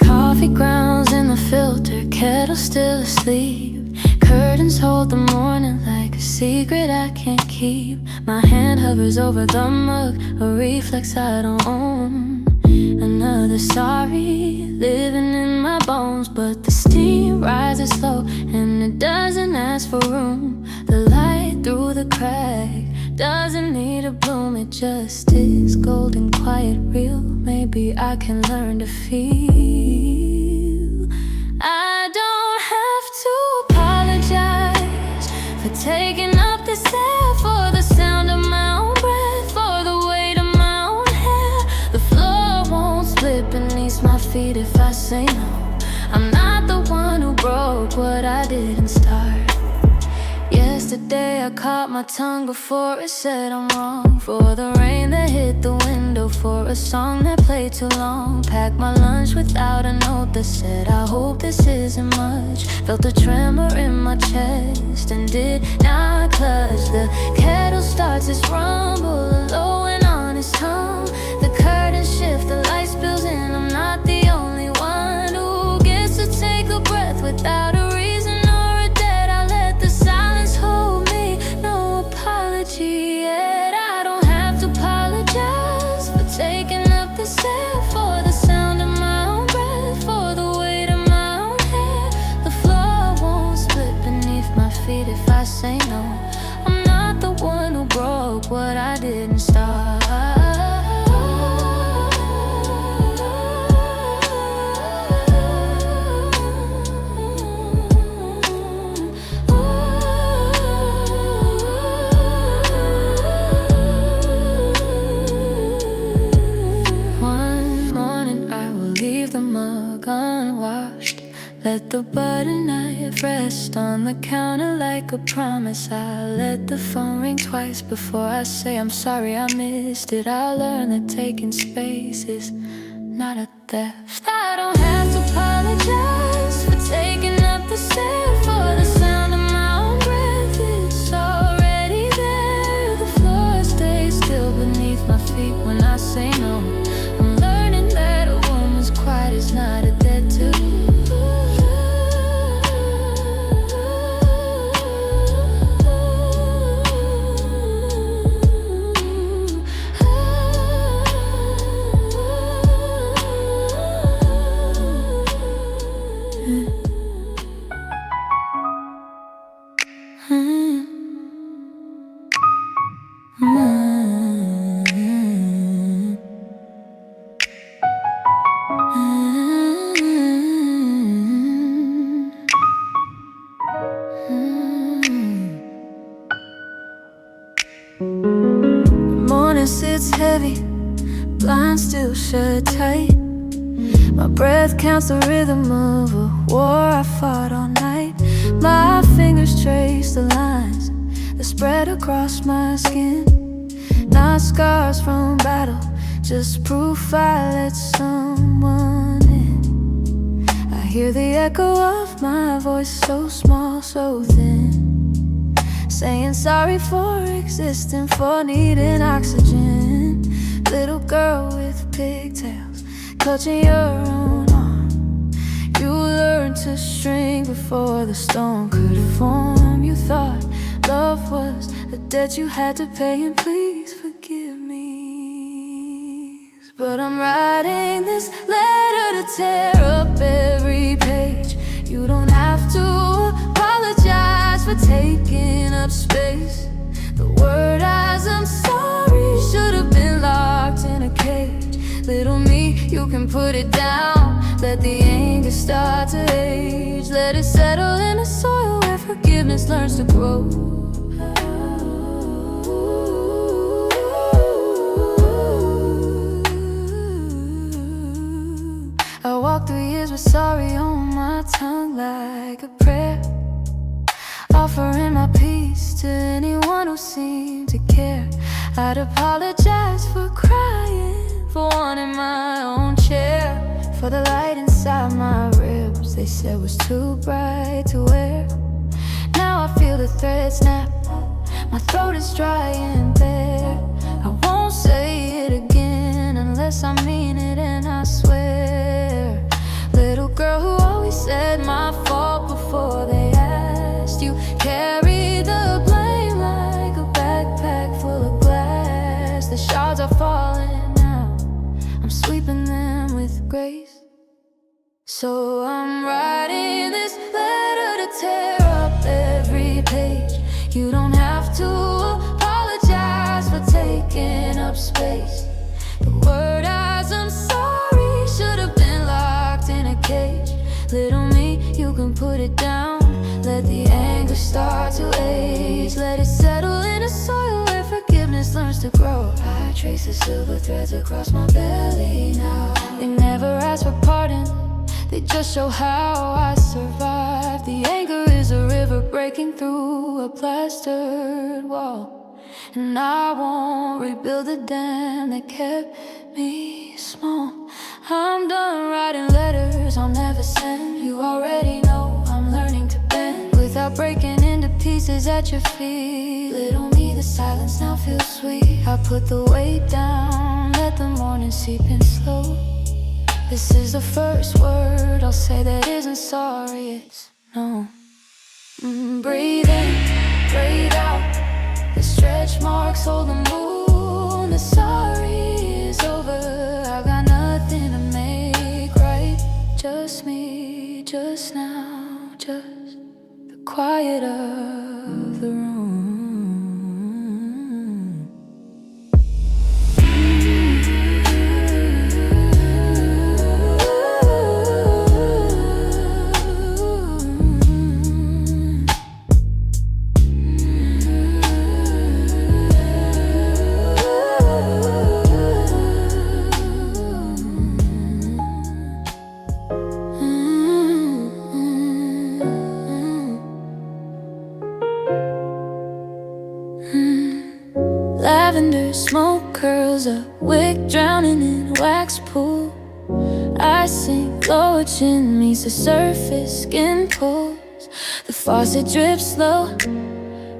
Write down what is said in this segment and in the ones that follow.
Coffee grounds in the filter, kettle still asleep. Curtains hold the morning like a secret I can't keep. My hand hovers over the mug, a reflex I don't own. Another sorry living in my bones, but the steam rises slow and it doesn't ask for room. The light through the crack doesn't need a bloom, it just is golden, quiet, real. Maybe I can learn to feel. I don't have to apologize for taking up this air, for the sound of my own breath, for the weight of my own hair. The floor won't split beneath my feet if I say no. I'm not the one who broke what I didn't start. Yesterday I caught my tongue before it said I'm wrong. For the rain that hit the window, for a song that played too long. Packed my lunch without a note that said I hope this isn't much. Felt a tremor in my chest and did not clutch. The kettle starts its rumble, a low and honest hum. The curtains shift, the light spills in. I'm not the only one who gets to take a breath without a reason or a debt. I let the silence hold me, no apology yet. I don't have to apologize for taking up the air, for the sound of my own breath, for the weight of my own hair. The floor won't split beneath my feet if I say no. I'm not the one who broke what I didn't start. Unwashed, let the butter knife rest on the counter like a promise. I let the phone ring twice before I say I'm sorry I missed it. I learned that taking space is not a theft. I don't have to apologize for taking up the stairs, for the sound of my own breath. It's already there. The floor stays still beneath my feet when I say no. I'm learning that a woman's quiet is not a debt to. Morning sits heavy, blinds still shut tight. My breath counts the rhythm of a war I fought all night. My fingers trace the lines that spread across my skin. Not scars from battle, just proof I let someone in. I hear the echo of my voice, so small, so thin, saying sorry for existing, for needing oxygen. Little girl with pigtails, clutching your own arm. You learned to shrink before the storm could form. You thought love was a debt you had to pay, and please forgive me. But I'm writing this letter to tear up every page. You don't have to apologize for taking up space. The word as I'm sorry should have been locked in a cage. Little me, you can put it down. Let the anger start to age. Let it settle in the soil where forgiveness learns to grow. I walked through years with sorry on my tongue like a prayer, offering my peace to anyone who seemed to care. I'd apologize for crying, for wanting my own chair. for the light inside my ribs. They said was too bright to wear. Now I feel the thread snap. My throat is dry and bare. I won't say it again unless I mean it, and I swear. Little girl who always said my fault before they asked, you carry the blame like a backpack full of glass. The shards are falling now, I'm sweeping them with grace. So I'm writing this letter to tear up every page. You don't have to apologize for taking up space. The word as I'm sorry should have been locked in a cage. Little me, you can put it down. Let the anger start to age. Let it settle in a soil where forgiveness learns to grow. I trace the silver threads across my belly now. They never ask for pardon, they just show how I survived. The anger is a river breaking through a plastered wall, and I won't rebuild the dam that kept me small. I'm done writing letters I'll never send. You already know I'm learning to bend without breaking into pieces at your feet. Little me, the silence now feels sweet. I put the weight down, let the morning seep in slow. This is the first word I'll say that isn't sorry, it's no. Breathe in, breathe out. The stretch marks hold the moon. The sorry is over. I've got nothing to make right. Just me, just now, just the quiet of the room. Lavender smoke curls a wick, drowning in a wax pool. I sink lower, chin meets the surface, skin pulls. The faucet drips slow,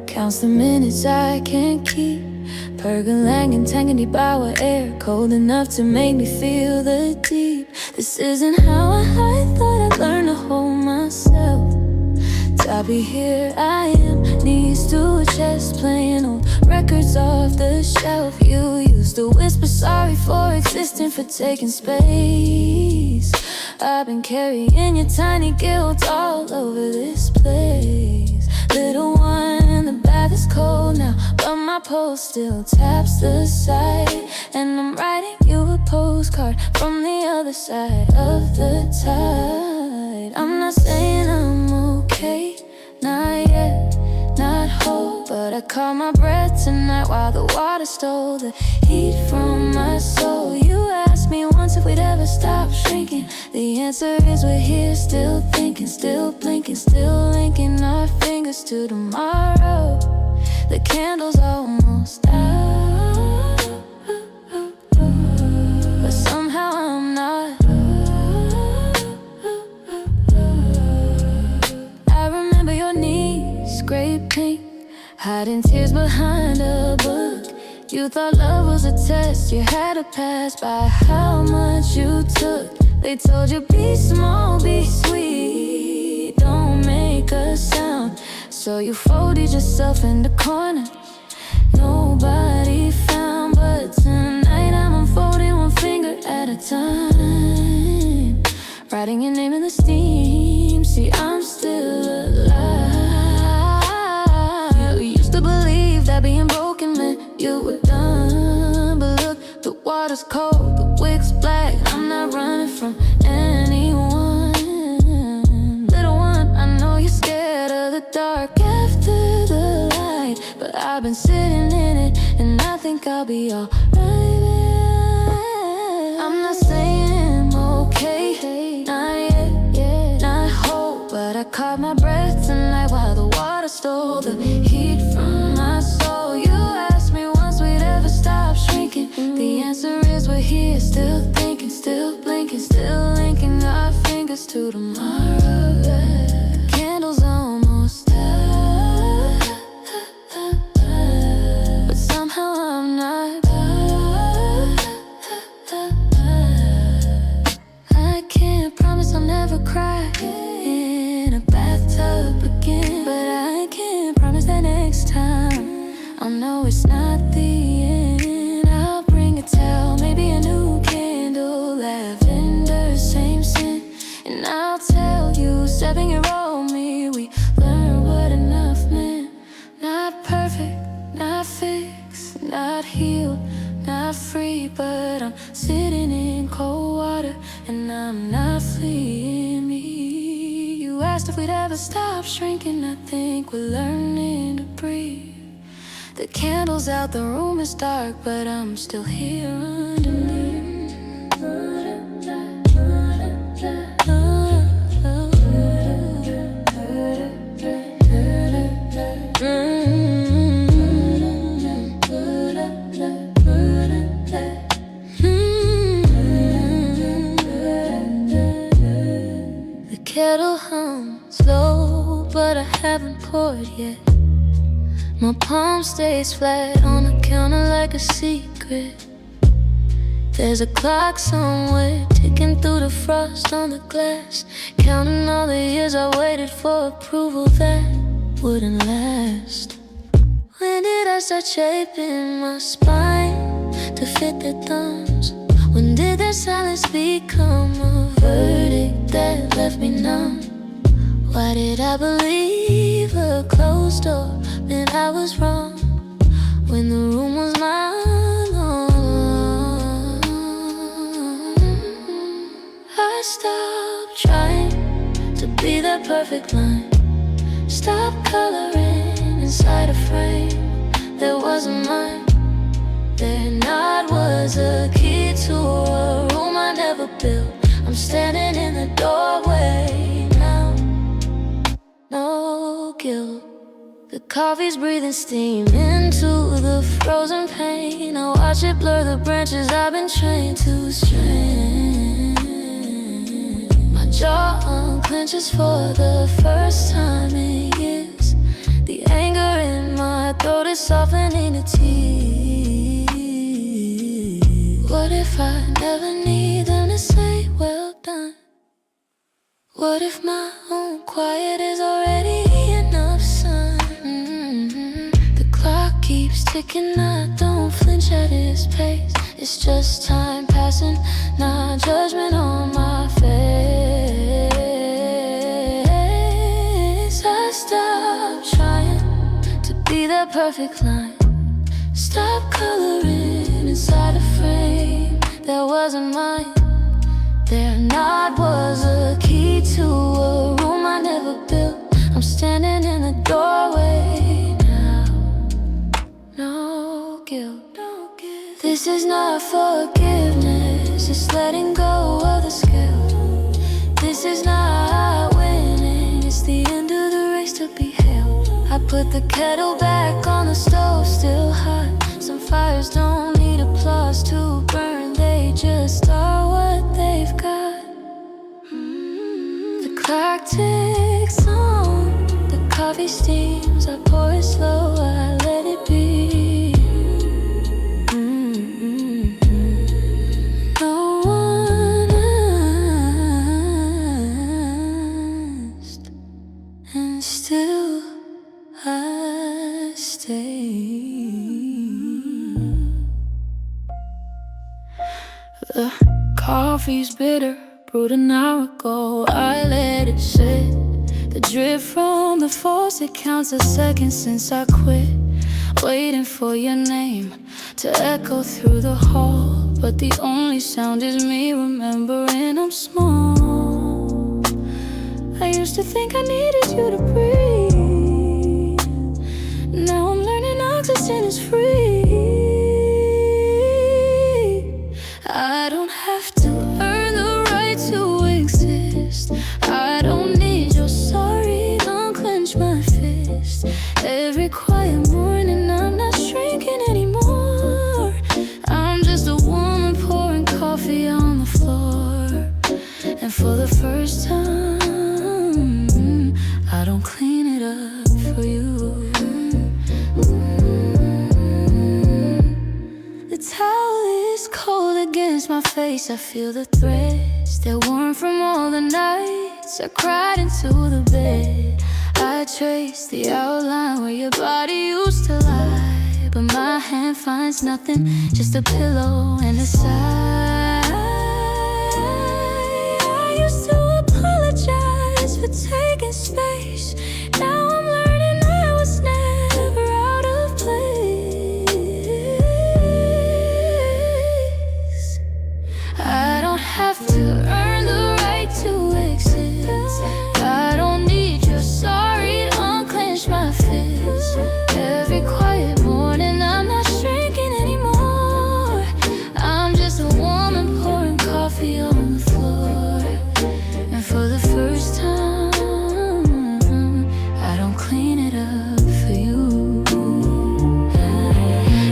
counts the minutes I can't keep. Pergolang Tangany Bauer air, cold enough to make me feel the deep. This isn't how I thought I'd learn to hold myself. Toppy, here I am, knees to a chest, playing old records off the shelf. You used to whisper sorry for existing, for taking space. I've been carrying your tiny guilt all over this place. Little one, the bath is cold now, but my pulse still taps the side. And I'm writing you a postcard from the other side of the tide. I'm not saying I'm okay, not yet, not whole, but I caught my breath tonight while the water stole the heat from my soul. You asked me once if we'd ever stop shrinking. The answer is we're here, still thinking, still blinking, still linking our fingers to tomorrow. The candle's almost out, but somehow I'm not. I remember your knees, scraped pink, hiding tears behind a book. You thought love was a test, you had to pass by how much you took. They told you be small, be sweet, don't make a sound. So you folded yourself in the corner, nobody found. But tonight I'm unfolding one finger at a time, writing your name in the steam. See, I'm still alive. You used to believe that being broken meant you were done, but look, the water's cold, the wick's black. I'm not running from anyone. Little one, I know you're scared of the dark after the light, but I've been sitting in it, and I think I'll be alright. I'm not saying I'm okay, not yet, not whole, but I caught my breath tonight while the water stole the heat from my soul. You asked me once we'd ever stop shrinking. The answer is we're here, still thinking, still blinking, still linking promise to tomorrow. Candles almost out, but somehow I'm not. I can't promise I'll never cry in a bathtub again, but I can promise that next time I'll know it's not the end. I'll bring a towel, maybe a new candle, lavender, same scent, and I'll tell you, 7-year-old me, we learned what enough meant. Not perfect, not fixed, not healed, not free, but I'm sitting in cold water and I'm not fleeing me. You asked if we'd ever stop shrinking. I think we're learning to breathe. The candle's out, the room is dark, but I'm still here underneath. The kettle hums low, but I haven't poured yet. My palm stays flat on the counter like a secret. There's a clock somewhere ticking through the frost on the glass, counting all the years I waited for approval that wouldn't last. When did I start shaping my spine to fit their thumbs? When did their silence become a verdict that left me numb? Why did I believe a closed door meant I was wrong, when the room was mine all along? I stopped trying to be that perfect line, stopped coloring inside a frame that wasn't mine. Their nod was a key to a room I never built. I'm standing in the doorway now, no guilt. The coffee's breathing steam into the frozen pain. I watch it blur the branches I've been trained to strain. My jaw unclenches for the first time in years. The anger in my throat is softening to tears. What if I never need them to say well done? What if my own quiet is already enough sun? The clock keeps ticking, I don't flinch at its pace. It's just time passing, not judgment on my face. I stopped trying to be that perfect line, stop coloring inside a frame that wasn't mine. Their nod was a key to a room I never built. I'm standing in the doorway now, no guilt. This is not forgiveness, it's letting go of the skill. This is not winning, it's the end of the race to be held. I put the kettle back on the stove, still hot. Some fires don't need applause to burn, they just are what they've got. The clock ticks on, the coffee steams, I pour it slow, I let it be. No one asked, and still I stay. The coffee's bitter, brewed an hour ago, I let it sit. The drip from the faucet counts the seconds since I quit. Waiting for your name to echo through the hall, but the only sound is me remembering I'm small. I used to think I needed you to breathe. Now I'm learning oxygen is free. I don't have to earn the right to exist. I don't need your sorry, don't clench my fist. Every quiet morning I'm not shrinking anymore. I'm just a woman pouring coffee on the floor, and And for the first time, I don't clean it up for you. The towel is cold against my face. I feel the threads that worn from all the nights I cried into the bed. I trace the outline where your body used to lie, but my hand finds nothing, just a pillow and a sigh. I used to apologize for taking space. Now I'm learning I was never out of place. I don't have to earn the right to exist. I don't need your sorry to unclench my fist. Every quiet morning I'm not shrinking anymore. I'm just a woman pouring coffee on the floor. And for the first time, I don't clean it up for you.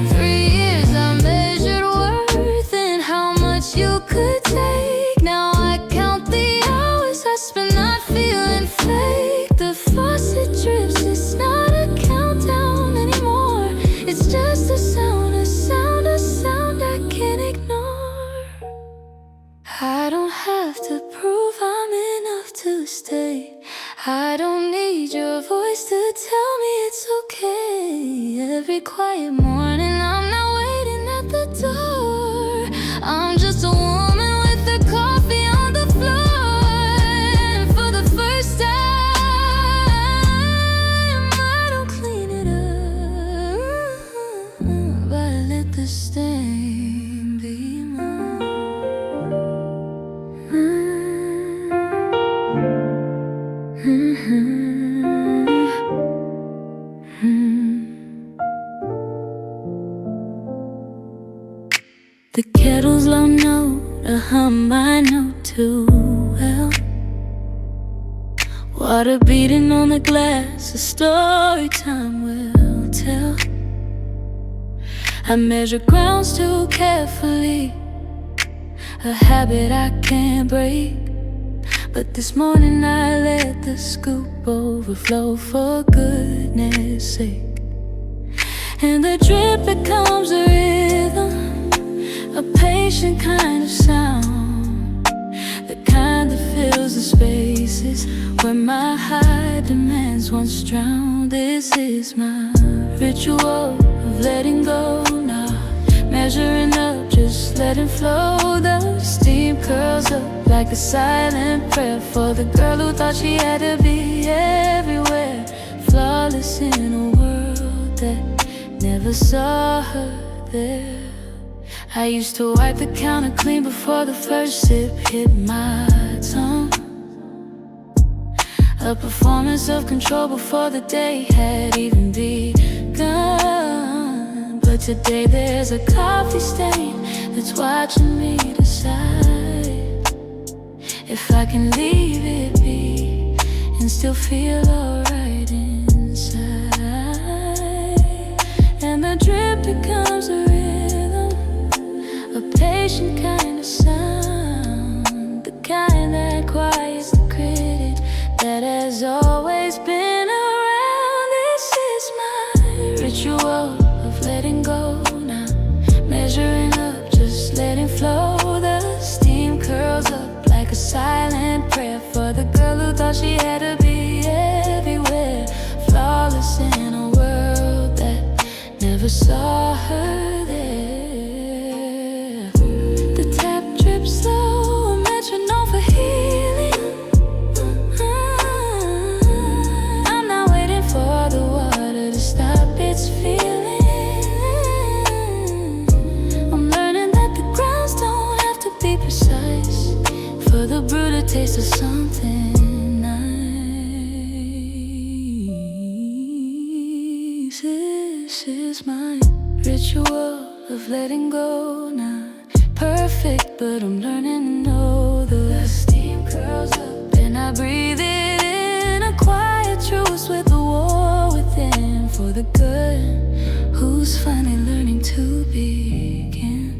3 years I measured worth and how much you could take. Now I count the hours I spend not feeling fake. The faucet drips, it's not a countdown anymore. It's just a sound, a sound, a sound I can't ignore. I don't have to prove I'm enough to stay. I don't need your voice to tell me it's okay. Every quiet morning I'm not waiting at the door. I'm just a woman with the coffee on the floor. And for the first time, I don't clean it up, but I let the stain be mine. The kettle's low note, I hum my note too well. Water beating on the glass, a story time will tell. I measure grounds too carefully, a habit I can't break. But this morning I let the scoop overflow for goodness sake. And the drip becomes a rhythm, a patient kind of sound, the kind that fills the spaces where my high demands once drowned. This is my ritual of letting go now, measuring up, just letting flow. The steam curls up like a silent prayer for the girl who thought she had to be everywhere, flawless in a world that never saw her there. I used to wipe the counter clean before the first sip hit my tongue, a performance of control before the day had even begun. But today there's a coffee stain that's watching me decide if I can leave it be and still feel alright inside. And the drip becomes a rhythm, a patient kind of sound, the kind that quiets the critic that has always been around. This is my ritual of letting go now, measuring up, just letting flow. The steam curls up like a silent prayer for the girl who thought she had to be everywhere, flawless in a world that never saw her there. The tap drips slow, a metronome for healing. I'm not waiting for the water to stop its feeling. I'm learning that the grounds don't have to be precise for the brew to taste of something nice. This is my ritual of letting go, not perfect, but I'm learning to know the steam curls up and I breathe it in, a quiet truce with the war within, for the good who's finally learning to begin.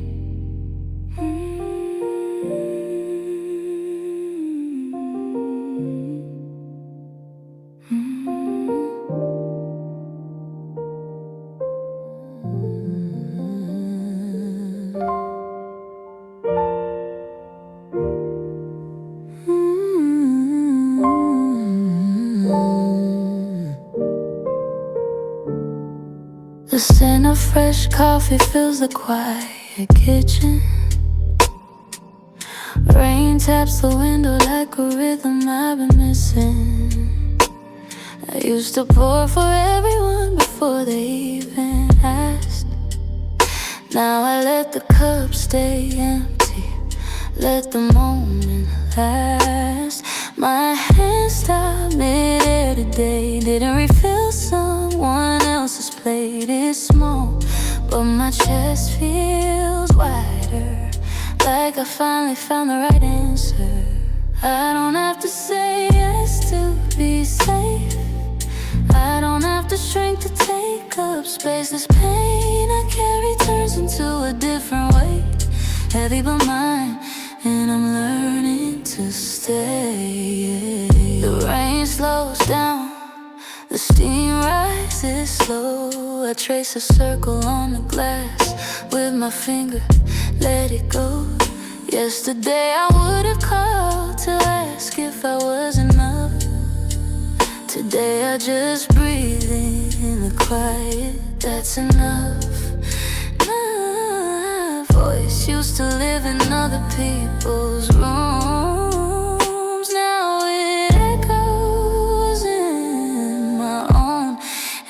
of fresh coffee fills the quiet kitchen. Rain taps the window like a rhythm I've been missing. I used to pour for everyone before they even asked. Now I let the cup stay empty, let the moment last. My hands stopped mid-air today, didn't refill someone else's plate. It's small, but my chest feels wider, like I finally found the right answer. I don't have to say yes to be safe, I don't have to shrink to take up space. This pain I carry turns into a different weight, heavy but mine, and I'm learning to stay. The rain slows down, the steam rises slow. I trace a circle on the glass with my finger, let it go. Yesterday I would have called to ask if I was enough. Today I just breathe in the quiet, that's enough. My voice used to live in other people's rooms, now it echoes in my own,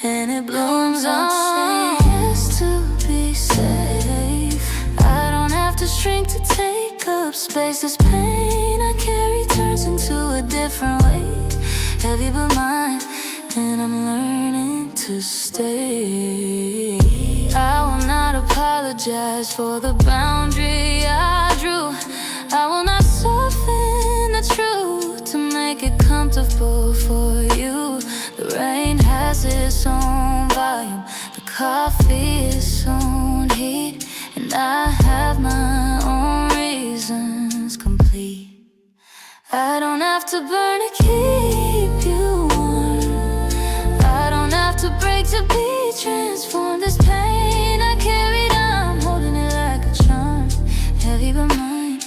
and it blooms on. Yes, to be safe, I don't have to shrink to take up space. This pain I carry turns into a different weight, heavy but mine, and I'm learning to stay. I will not apologize for the boundary I drew. I will not soften the truth to make it comfortable for you. The rain has its own volume, the coffee its own heat, and I have my own reasons complete. I don't have to burn to keep you warm, I don't have to break to be transformed. This pain I carried, I'm holding it like a charm, heavy but mine,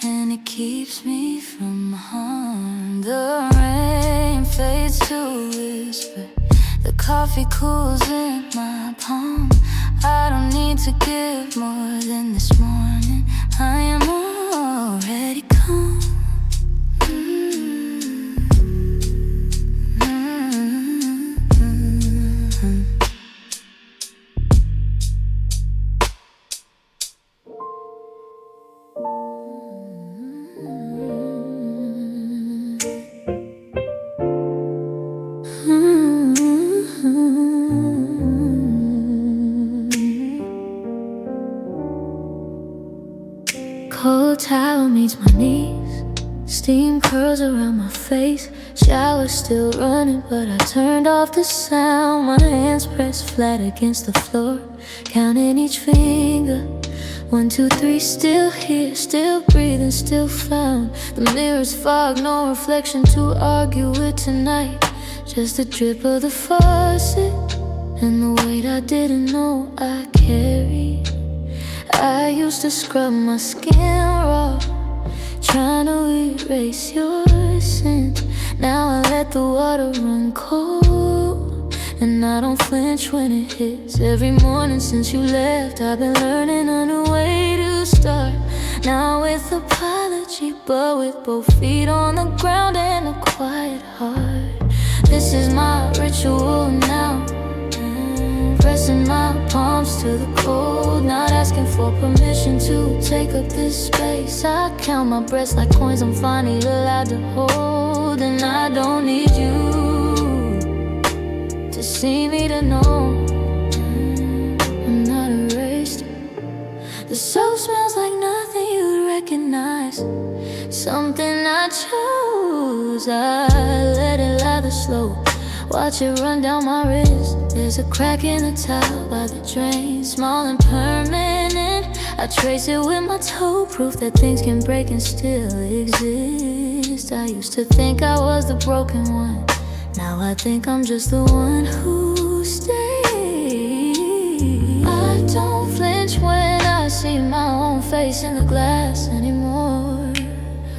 and it keeps me from harm. The rain fades to a whisper, the coffee cools in my palm. I don't need to give more than this morning, I am already calm. Cold towel meets my knees, steam curls around my face. Shower still running, but I turned off the sound. My hands pressed flat against the floor, counting each finger. 1, 2, 3, still here, still breathing, still found. The mirror's fog, no reflection to argue with tonight. Just a drip of the faucet, and the weight I didn't know I carried. I used to scrub my skin raw, trying to erase your scent. Now I let the water run cold, and I don't flinch when it hits. Every morning since you left, I've been learning a new way to start. Now with apology, but with both feet on the ground and a quiet heart. This is my ritual now, pressing my palms to the cold, not asking for permission to take up this space. I count my breaths like coins I'm finally allowed to hold, and I don't need you to see me to know I'm not erased. The soap smells like nothing you'd recognize, something I chose. I let it lather slow, watch it run down my wrist. There's a crack in the towel by the drain, small and permanent. I trace it with my toe, proof that things can break and still exist. I used to think I was the broken one, now I think I'm just the one who stayed. I don't flinch when I see my own face in the glass anymore.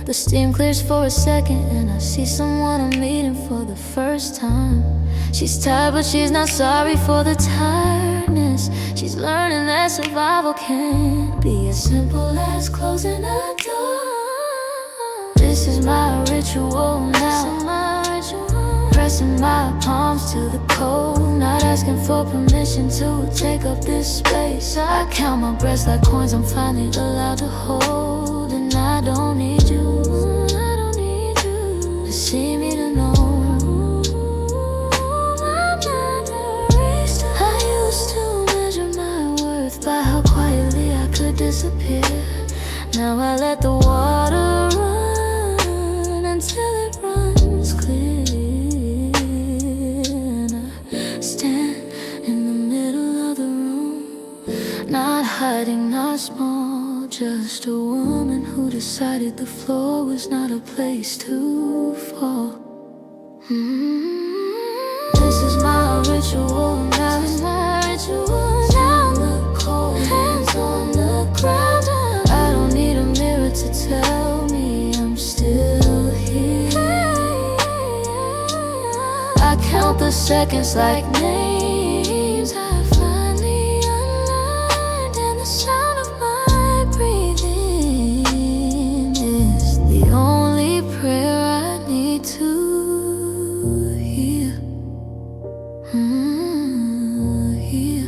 The steam clears for a second, and I see someone I'm meeting for the first time. She's tired, but she's not sorry for the tiredness. She's learning that survival can be as simple as closing a door. This is my ritual now, pressing my palms to the cold, not asking for permission to take up this space. I count my breaths like coins I'm finally allowed to hold. And I don't need you to see me to know. I used to measure my worth by how quietly I could disappear. Now I let the water run until it runs clear. I stand in the middle of the room, not hiding, not small, just a woman who decided the floor was not a place to fall. This is my ritual now, now the cold hands on the ground. I don't need a mirror to tell me I'm still here. I count the seconds like names I finally unlearned, and the sound of my breathing is the only prayer I need to hear. Hear.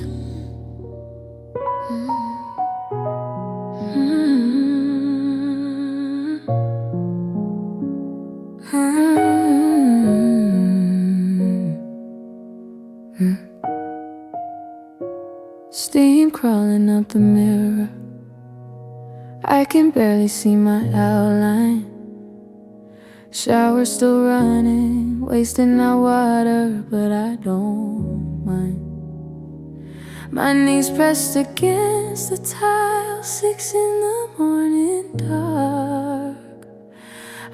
Steam crawling up the mirror, I can barely see my outline. Shower still running, wasting our water, but I don't mind. My knees pressed against the tile, 6 in the morning dark.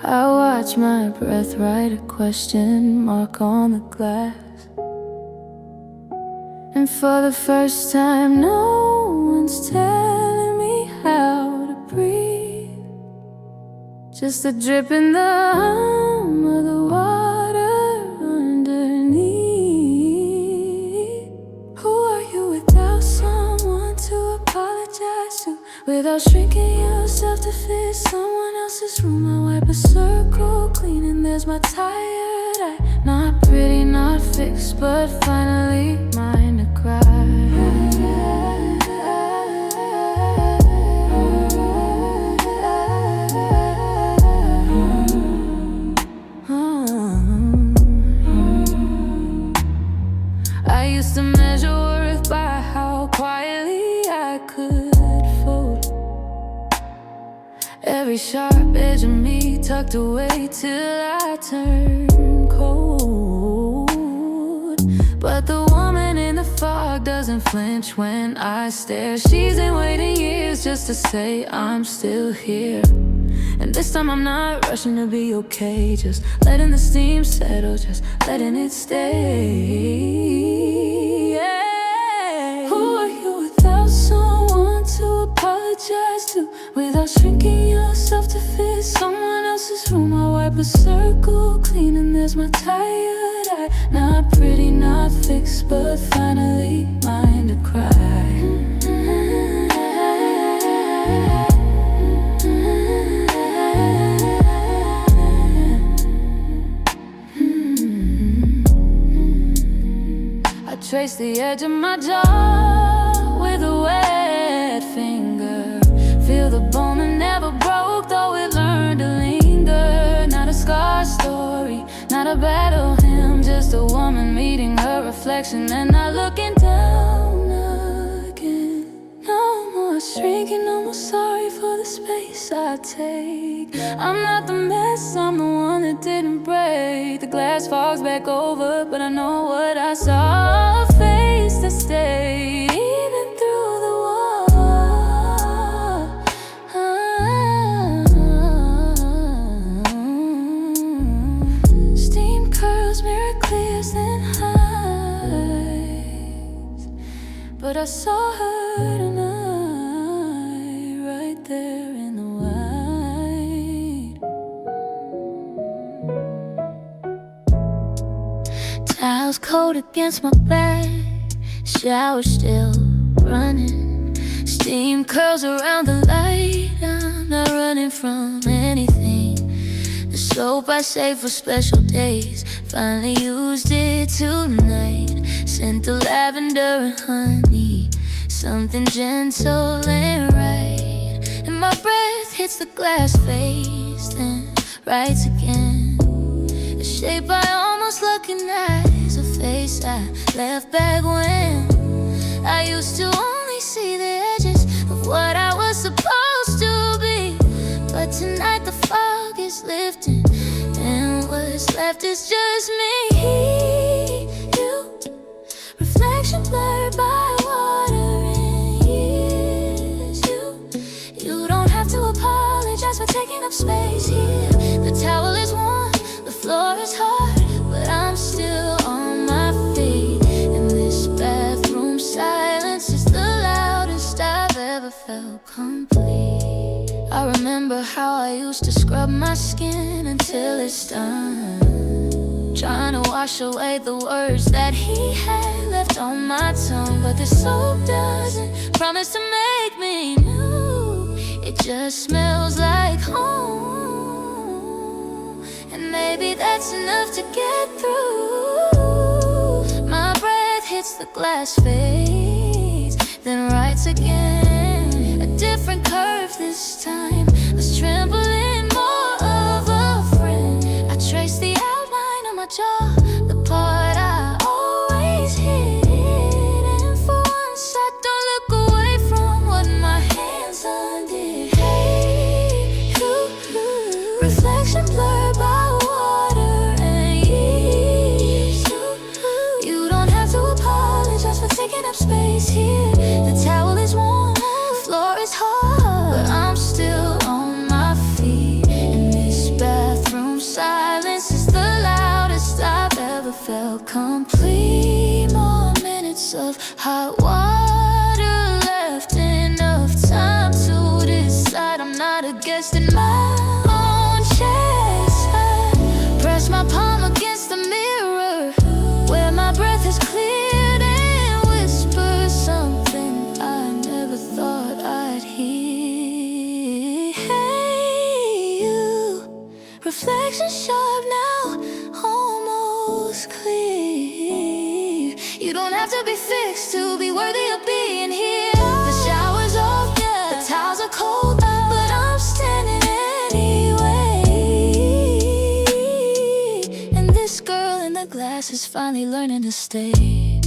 I watch my breath write a question mark on the glass. And for the first time, no one's telling me how to breathe. Just a drip in the hum of the water underneath. Who are you without someone to apologize to? Without shrinking yourself to fit someone else's room. I wipe a circle clean and there's my tired eye. Not pretty, not fixed, but finally mine to cry. I used to measure worth by how quietly I could fold every sharp edge of me tucked away till I turn cold. But the woman in the fog doesn't flinch when I stare. She's been waiting years just to say I'm still here. And this time I'm not rushing to be okay, just letting the steam settle, just letting it stay. Yeah. Who are you without someone to apologize to? Without shrinking yourself to fit someone else's room. I wipe a circle clean and there's my tired eye. Not pretty, not fixed, but finally mine to cry. Trace the edge of my jaw with a wet finger. Feel the bone that never broke, though it learned to linger. Not a scar story, not a battle hymn, just a woman meeting her reflection and not looking down again. No more shrinking, no more sorry for the space I take. I'm not the mess, I'm the one that didn't break. The glass fogs back over, but I know what I saw. A face that stayed even through the wall. Steam curls, mirror clears, then hides. But I saw her tonight, right there in the white. Tiles cold against my back, shower still running. Steam curls around the light. I'm not running from anything. The soap I save for special days, finally used it tonight. Scent the lavender and honey, something gentle and right. And my breath hits the glass face, then writes again. A shape I almost recognize, a face I left back when I used to only see the edges of what I was supposed to be. But tonight the fog is lifting, and what's left is just me. You, reflection blurred by water and years. You don't have to apologize for taking up space here. The towel is warm, the floor is hard, but I'm still on my feet. And this bathroom silence is the loudest I've ever felt complete. I remember how I used to scrub my skin until it's done, trying to wash away the words that he had left on my tongue. But this soap doesn't promise to make me new. It just smells like home, and maybe that's enough to get through. My breath hits the glass face, then writes again. A different curve this time, less trembling, more of a friend. I trace the outline on my jaw, the part I always hid. And for once I don't look away from what my hands undid. Hey, you, reflection blurred by water and years. You don't have to apologize for taking up space here. The towel is warm, the floor is hard, but I'm still on my feet. And this bathroom silence is the loudest I've ever felt complete. More minutes of hot water left, enough time to decide I'm not a guest in my own chest. I press my palm against the mirror where my breath is cleared, and whisper something I never thought I'd hear. Hey, you, reflection sharp now, almost clear. You don't have to be fixed to be worthy of being here. The shower's off, yeah, the towels are cold, but I'm standing anyway. And this girl in the glass is finally learning to stay.